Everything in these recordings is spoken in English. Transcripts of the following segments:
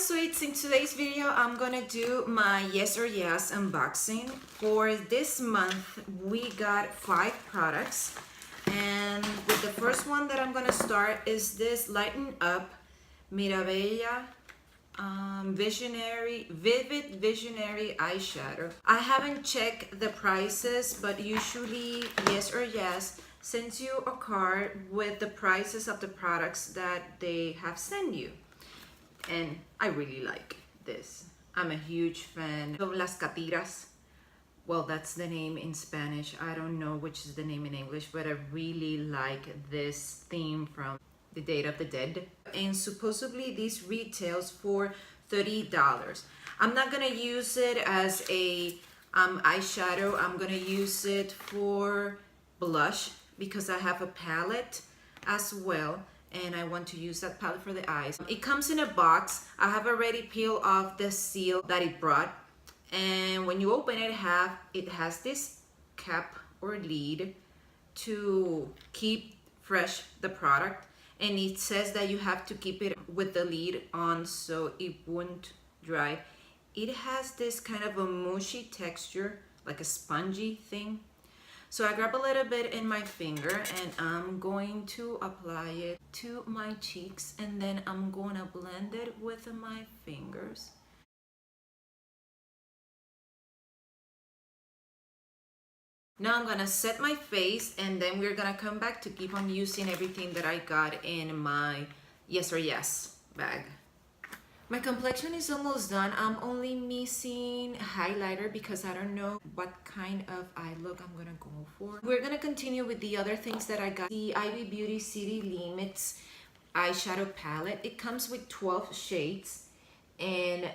sweets, in today's video I'm gonna do my Yes or Yes unboxing. For this month we got 5 products, and with the first one that I'm gonna start is this Lighten Up Mirabella Vivid Visionary Eyeshadow. I haven't checked the prices, but usually Yes or Yes sends you a card with the prices of the products that they have sent you. And I really like this. I'm a huge fan of Las Catiras. Well, that's the name in Spanish. I don't know which is the name in English, but I really like this theme from the Day of the Dead. And supposedly this retails for $30. I'm not gonna use it as a eyeshadow. I'm gonna use it for blush because I have a palette as well, and I want to use that palette for the eyes. It comes in a box. I have already peeled off the seal that it brought, and when you open it, it has this cap or lid to keep fresh the product, and it says that you have to keep it with the lid on so it won't dry. It has this kind of a mushy texture, like a spongy thing. So I grab a little bit in my finger and I'm going to apply it to my cheeks, and then I'm going to blend it with my fingers. Now I'm gonna set my face, and then we're gonna come back to keep on using everything that I got in my Yes or Yes bag. My complexion is almost done. I'm only missing highlighter because I don't know what kind of eye look I'm gonna go for. We're gonna continue with the other things that I got. The IBY Beauty City Limits eyeshadow palette. It comes with 12 shades, and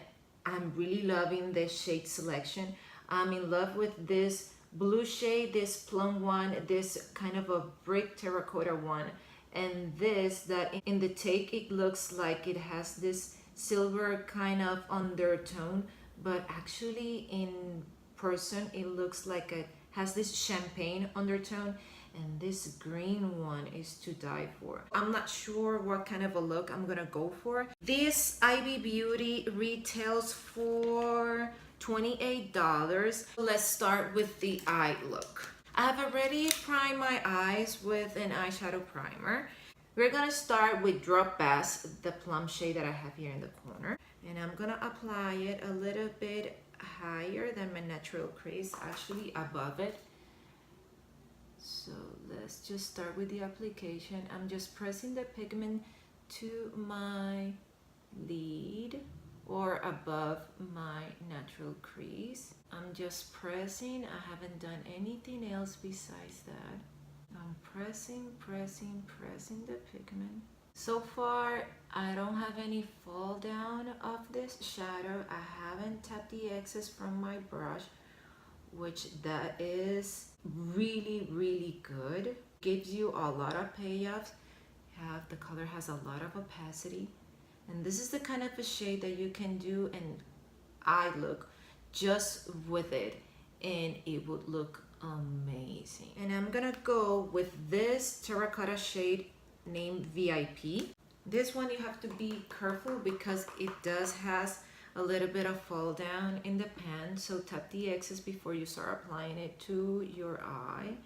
I'm really loving the shade selection. I'm in love with this blue shade, this plum one, this kind of a brick terracotta one, and this that in the take it looks like it has this silver kind of undertone, but actually in person it looks like it has this champagne undertone, and this green one is to die for. I'm not sure what kind of a look I'm gonna go for. This IBY Beauty retails for $28. Let's start with the eye look. I have already primed my eyes with an eyeshadow primer. We're gonna start with Drop Bass, the plum shade that I have here in the corner. And I'm gonna apply it a little bit higher than my natural crease, actually above it. So let's just start with the application. I'm just pressing the pigment to my lid or above my natural crease. I'm just pressing. I haven't done anything else besides that. I'm pressing the pigment. So far, I don't have any fall down of this shadow. I haven't tapped the excess from my brush, which that is really good. Gives you a lot of payoffs. The color has a lot of opacity. And this is the kind of a shade that you can do an eye look just with it, and it would look amazing. And I'm gonna go with this terracotta shade named VIP. This one you have to be careful because it does has a little bit of fall down in the pan, so tap the excess before you start applying it to your eye.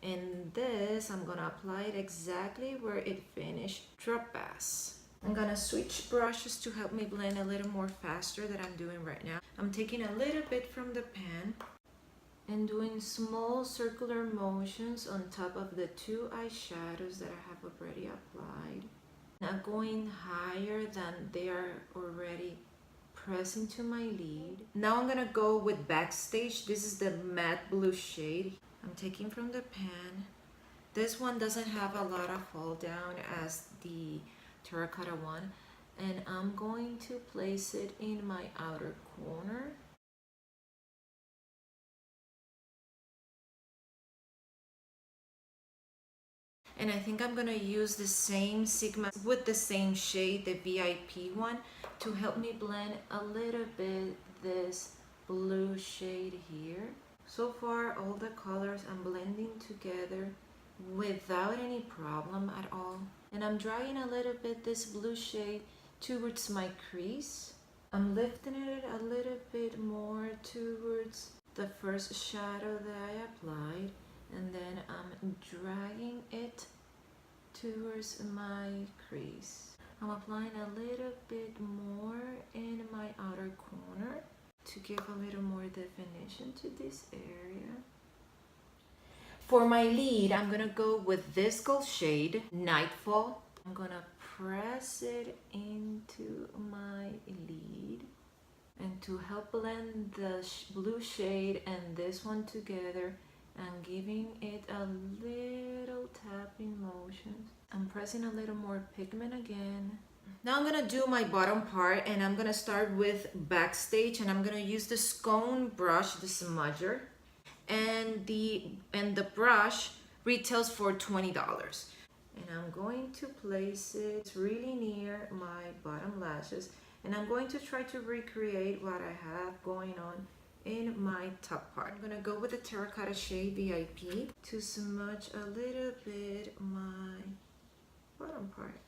And this, I'm gonna apply it exactly where it finished. Drop Bass. I'm gonna switch brushes to help me blend a little more faster than I'm doing right now. I'm taking a little bit from the pan and doing small circular motions on top of the 2 eyeshadows that I have already applied. Now going higher than they are already pressing to my lid. Now I'm gonna go with Backstage. This is the matte blue shade. I'm taking from the pan. This one doesn't have a lot of fall down as the terracotta one, and I'm going to place it in my outer corner. And I think I'm gonna use the same Sigma with the same shade, the VIP one, to help me blend a little bit this blue shade here. So far, all the colors I'm blending together without any problem at all. And I'm drawing a little bit this blue shade towards my crease. I'm lifting it a little bit more towards the first shadow that I applied, and then I'm dragging it towards my crease. I'm applying a little bit more in my outer corner to give a little more definition to this area. For my lid, I'm gonna go with this gold shade, Nightfall. I'm gonna press it into my lid, and to help blend the blue shade and this one together, I'm giving it a little tapping motions. I'm pressing a little more pigment again. Now I'm gonna do my bottom part, and I'm gonna start with Backstage, and I'm gonna use the Skone brush, the smudger, and the brush retails for $20. And I'm going to place it really near my bottom lashes, and I'm going to try to recreate what I have going on in my top part. I'm gonna go with the terracotta shade VIP to smudge a little bit my bottom part.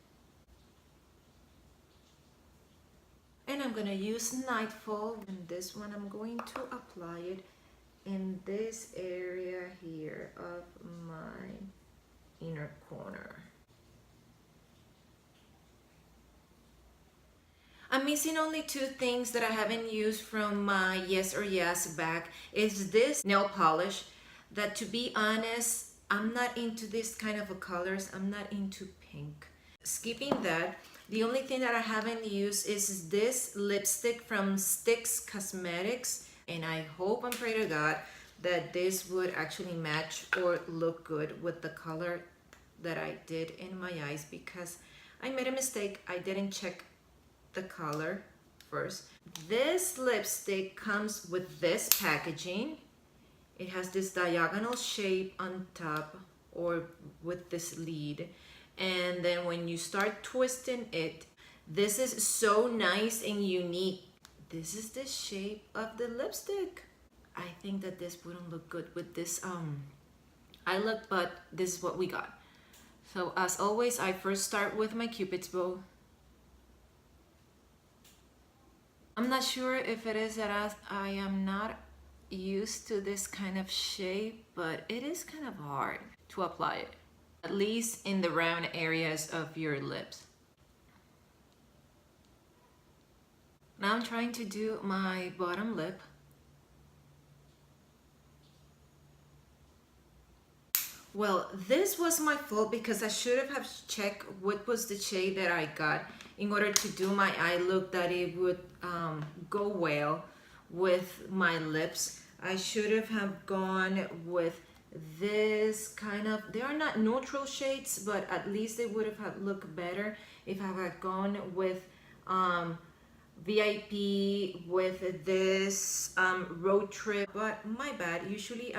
And I'm gonna use Nightfall, and this one I'm going to apply it in this area here of my inner corner. I'm missing only two things that I haven't used from my Yes or Yes bag. Is this nail polish that, to be honest, I'm not into this kind of colors. I'm not into pink. Skipping that, the only thing that I haven't used is this lipstick from Stiks Cosmetics, and I hope and pray to God that this would actually match or look good with the color that I did in my eyes, because I made a mistake. I didn't check the color first. This lipstick comes with this packaging. It has this diagonal shape on top, or with this lead, and then when you start twisting it, this is so nice and unique. This is the shape of the lipstick. I think that this wouldn't look good with this eye look, but this is what we got. So as always, I first start with my Cupid's bow. I'm not sure if it is that I am not used to this kind of shape, but it is kind of hard to apply it, at least in the round areas of your lips. Now I'm trying to do my bottom lip. Well, this was my fault, because I should have checked what was the shade that I got in order to do my eye look, that it would go well with my lips. I should have gone with this kind of, they are not neutral shades, but at least they would have looked better if I had gone with VIP with this road trip. But my bad, usually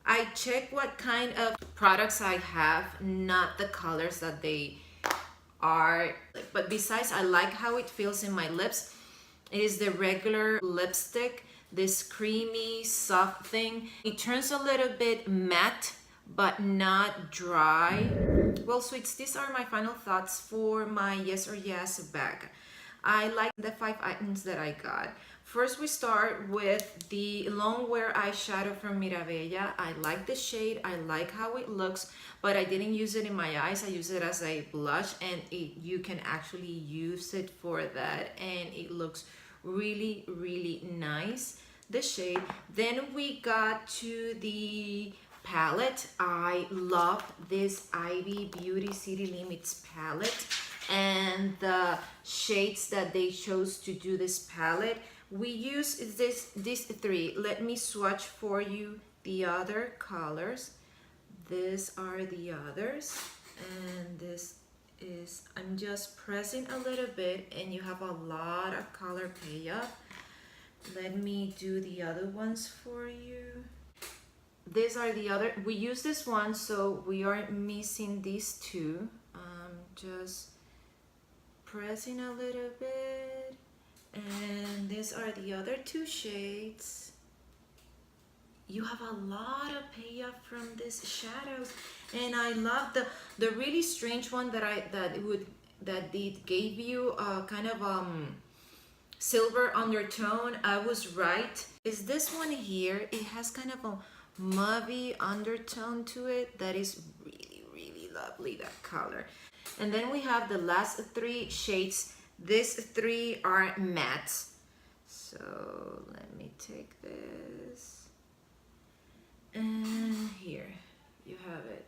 I check what kind of products I have, not the colors that they are. But besides, I like how it feels in my lips. It is the regular lipstick, this creamy, soft thing. It turns a little bit matte, but not dry. Well, sweets, these are my final thoughts for my Yes or Yes bag. I like the 5 items that I got. First, we start with the long wear eyeshadow from Mirabella. I like the shade, I like how it looks, but I didn't use it in my eyes. I use it as a blush, and you can actually use it for that, and it looks really, really nice, the shade. Then we got to the palette. I love this IBY Beauty City Limits palette, and the shades that they chose to do this palette. We use these three. Let me swatch for you the other colors. These are the others, and this is, I'm just pressing a little bit, and you have a lot of color payoff. Let me do the other ones for you. These are the other, we use this one, so we are missing these two. Just pressing a little bit. And these are the other two shades. You have a lot of payoff from these shadows, and I love the really strange one that it gave you a kind of silver undertone. I was right. Is this one here? It has kind of a mauvey undertone to it that is really, really lovely, that color. And then we have the last three shades. These three are mattes. So let me take this. And here you have it.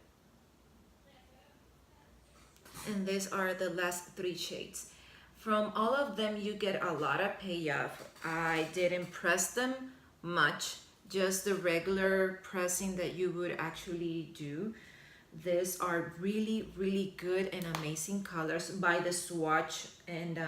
And these are the last three shades. From all of them, you get a lot of payoff. I didn't press them much, just the regular pressing that you would actually do. These are really, really good and amazing colors by the swatch, and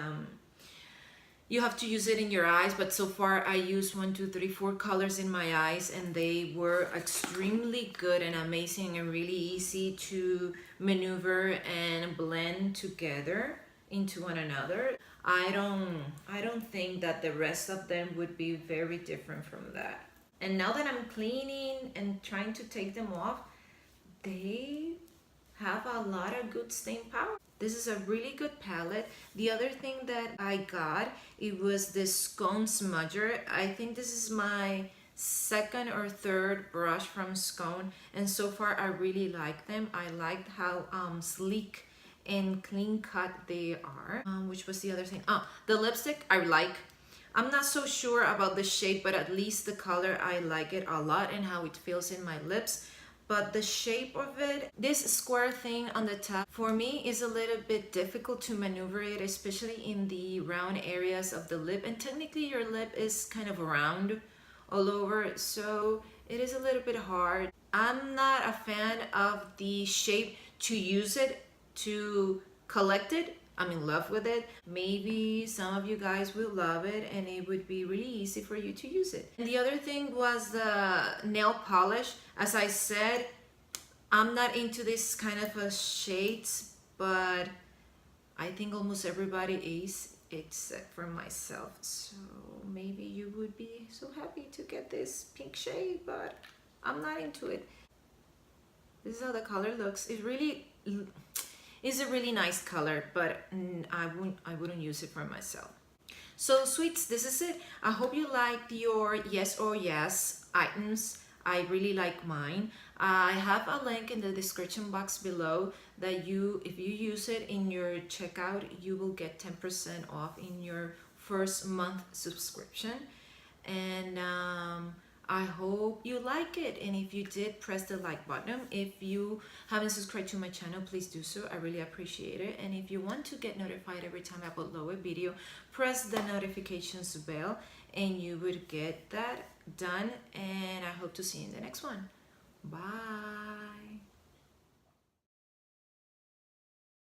you have to use it in your eyes, but so far I used 1, 2, 3, 4 colors in my eyes, and they were extremely good and amazing and really easy to maneuver and blend together into one another. I don't think that the rest of them would be very different from that. And now that I'm cleaning and trying to take them off, they have a lot of good stain power. This is a really good palette. The other thing that I got, it was this Skone Smudger. I think this is my second or third brush from Skone, and so far I really like them. I liked how sleek and clean cut they are. Which was the other thing? The lipstick I like. I'm not so sure about the shape, but at least the color, I like it a lot and how it feels in my lips. But the shape of it, this square thing on the top, for me is a little bit difficult to maneuver it, especially in the round areas of the lip. And technically your lip is kind of round all over, so it is a little bit hard. I'm not a fan of the shape to use it, to collect it. I'm in love with it. Maybe some of you guys will love it and it would be really easy for you to use it. And the other thing was the nail polish. As I said, I'm not into this kind of shades, but I think almost everybody is except for myself. So maybe you would be so happy to get this pink shade, but I'm not into it. This is how the color looks. It really is a really nice color, but I wouldn't use it for myself. So sweets, this is it. I hope you liked your Yes Oh Yas items. I really like mine. I have a link in the description box below that if you use it in your checkout, you will get 10% off in your first month subscription. And I hope you like it, and if you did, press the like button. If you haven't subscribed to my channel, please do so. I really appreciate it. And if you want to get notified every time I upload a video, press the notifications bell and you would get that done. And I hope to see you in the next one. Bye.